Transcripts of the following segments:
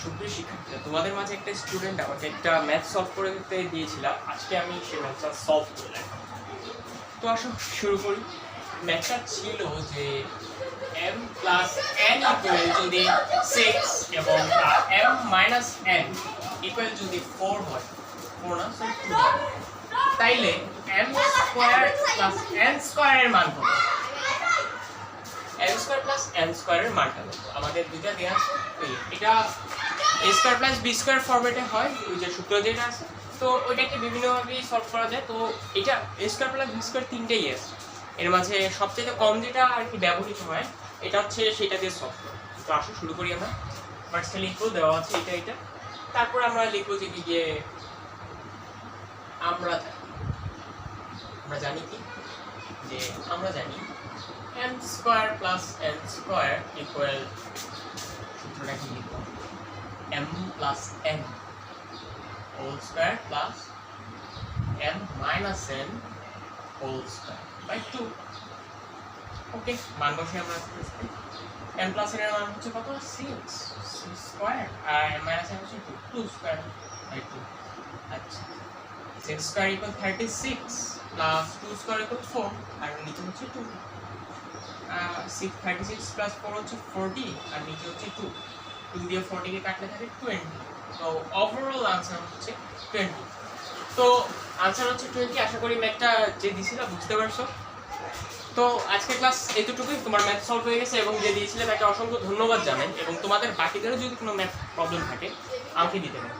সুপ্রিয় শিক্ষার্থীরা, তোমাদের মাঝে একটা স্টুডেন্ট আমাকে একটা ম্যাথ সলভ করে দিতে দিয়েছিলাম। আজকে আমি সেই ম্যাথটা সলভ করে দেখাবো। তো আসো শুরু করি। ম্যাথটা ছিল যে m প্লাস n ইকুয়াল যদি 6 এবং m মাইনাস n ইকুয়াল যদি 4 হয়, 4 না সরি 2 হয়, তাইলে m স্কয়ার প্লাস n স্কয়ারের মান কত? n স্কয়ার প্লাস n স্কয়ারের মানটা কত? আমাদের দুইটা দেয়া আছে। এটা a square plus b square ফরম্যাটে হয়, ওই যে সূত্র যেটা আছে। তো ওইটাকে বিভিন্নভাবে সলভ করা যায়। তো এটা a square plus b square তিনটেই আছে। এর মাঝে সবচেয়ে কম যেটা আর কি ব্যবহৃত হয় এটা হচ্ছে সেটা দিয়ে সলভ করা। তো আসো শুরু করি আমরা। ফার্স্টে লিখবো, দেওয়া আছে এটা। তারপর আমরা লিখবো যে কি আমরা জানি কি যে আমরা জানি m square plus n square equal, সূত্রটা কি লিখবো, m plus n whole square plus m minus n whole square by 2। Okay, মান বসে আমরা m প্লাস n এর মান হচ্ছে কত? 6 স্কয়ার, আর m মাইনাস n হচ্ছে 2 স্কয়ার বাই 2। আচ্ছা, 6 square equal 36 plus 2 square equal 4, আর নিচে হচ্ছে 2। 36 প্লাস 4 হচ্ছে 40, আর নিচে হচ্ছে 2। 2 দিয়ে 40 কে কাটলে থাকে 20। তো ওভারঅল आंसर হচ্ছে 20। তো आंसर হচ্ছে 20। আশা করি ম্যাথটা যে দিছিলা বুঝতে পারছো। তো আজকে ক্লাস এতটুকুই। তোমার ম্যাথ সলভ হয়ে গেছে এবং যে দিয়েছিলে তাকে অসংখ্য ধন্যবাদ জানাই, এবং তোমাদের বাকিদেরও যদি কোনো ম্যাথ প্রবলেম থাকে আমাকে দিতে পারো।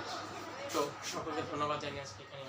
তো সকলকে ধন্যবাদ জানিয়ে আজকে এখানে